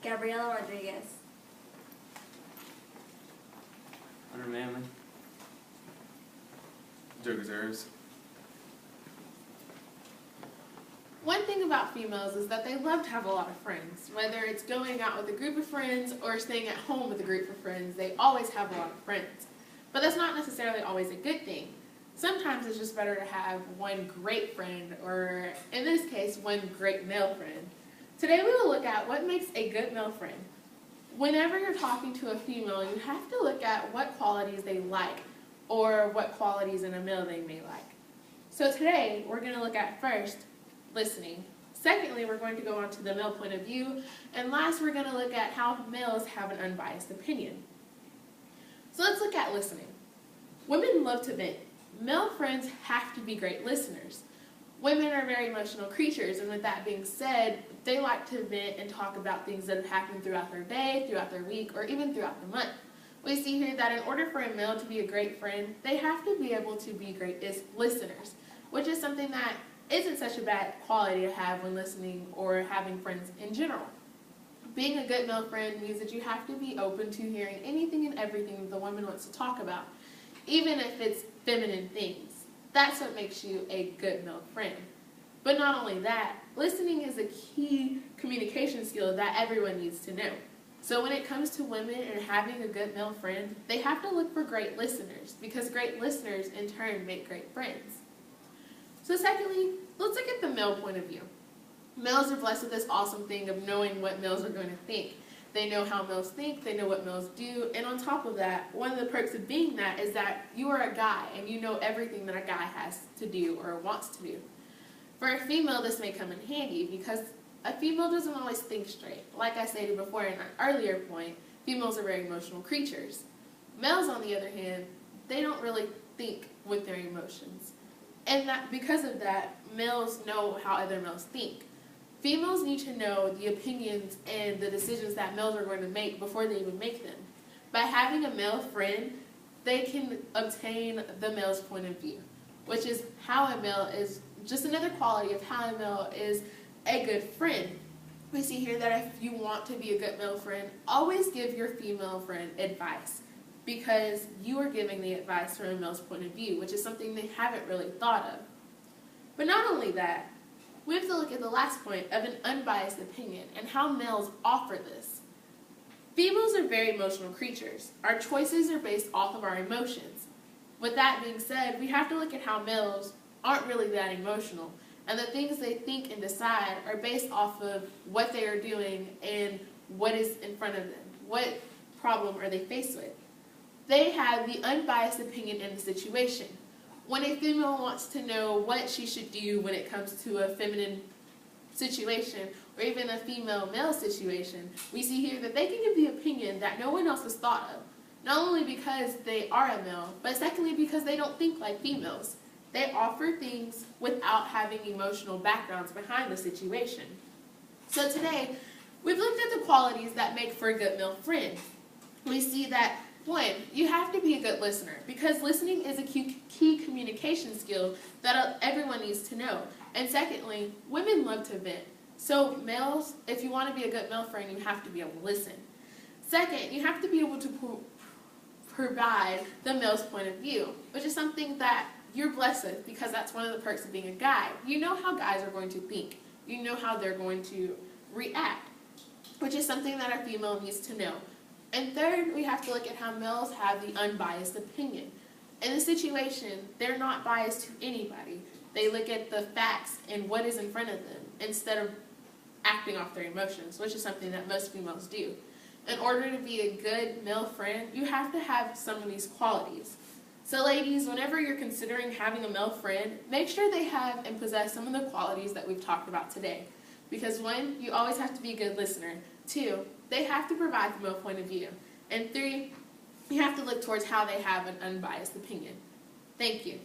Gabriela Rodriguez. Hunter Manley. Joe Gutierrez. One thing about females is that they love to have a lot of friends. Whether it's going out with a group of friends or staying at home with a group of friends, they always have a lot of friends. But that's not necessarily always a good thing. Sometimes it's just better to have one great friend, or in this case, one great male friend. Today we will look at what makes a good male friend. Whenever you're talking to a female, you have to look at what qualities they like, or what qualities in a male they may like. So today, we're going to look at first, listening. Secondly, we're going to go on to the male point of view. And last, we're going to look at how males have an unbiased opinion. So let's look at listening. Women love to vent. Male friends have to be great listeners. Women are very emotional creatures, and with that being said, they like to vent and talk about things that have happened throughout their day, throughout their week, or even throughout the month. We see here that in order for a male to be a great friend, they have to be able to be great listeners, which is something that isn't such a bad quality to have when listening or having friends in general. Being a good male friend means that you have to be open to hearing anything and everything that the woman wants to talk about, even if it's feminine things. That's what makes you a good male friend. But not only that, listening is a key communication skill that everyone needs to know. So when it comes to women and having a good male friend, they have to look for great listeners, because great listeners in turn make great friends. So secondly, let's look at the male point of view. Males are blessed with this awesome thing of knowing what males are going to think. They know how males think, they know what males do, and on top of that, one of the perks of being that is that you are a guy and you know everything that a guy has to do or wants to do. For a female, this may come in handy because a female doesn't always think straight. Like I stated before in an earlier point, females are very emotional creatures. Males, on the other hand, they don't really think with their emotions. And that because of that, males know how other males think. Females need to know the opinions and the decisions that males are going to make before they even make them. By having a male friend, they can obtain the male's point of view, which is how a male is, just another quality of how a male is a good friend. We see here that if you want to be a good male friend, always give your female friend advice, because you are giving the advice from a male's point of view, which is something they haven't really thought of. But not only that, we have to look at the last point of an unbiased opinion and how males offer this. Females are very emotional creatures. Our choices are based off of our emotions. With that being said, we have to look at how males aren't really that emotional, and the things they think and decide are based off of what they are doing and what is in front of them. What problem are they faced with? They have the unbiased opinion in the situation. When a female wants to know what she should do when it comes to a feminine situation or even a female-male situation, we see here that they can give the opinion that no one else has thought of. Not only because they are a male, but secondly because they don't think like females. They offer things without having emotional backgrounds behind the situation. So today, we've looked at the qualities that make for a good male friend. We see that, one, you have to be a good listener, because listening is a key communication skill that everyone needs to know. And secondly, women love to vent. So males, if you want to be a good male friend, you have to be able to listen. Second, you have to be able to provide the male's point of view, which is something that you're blessed with, because that's one of the perks of being a guy. You know how guys are going to think. You know how they're going to react, which is something that our female needs to know. And third, we have to look at how males have the unbiased opinion. In a situation, they're not biased to anybody. They look at the facts and what is in front of them instead of acting off their emotions, which is something that most females do. In order to be a good male friend, you have to have some of these qualities. So ladies, whenever you're considering having a male friend, make sure they have and possess some of the qualities that we've talked about today. Because one, you always have to be a good listener. Two, they have to provide the male point of view. And three, you have to look towards how they have an unbiased opinion. Thank you.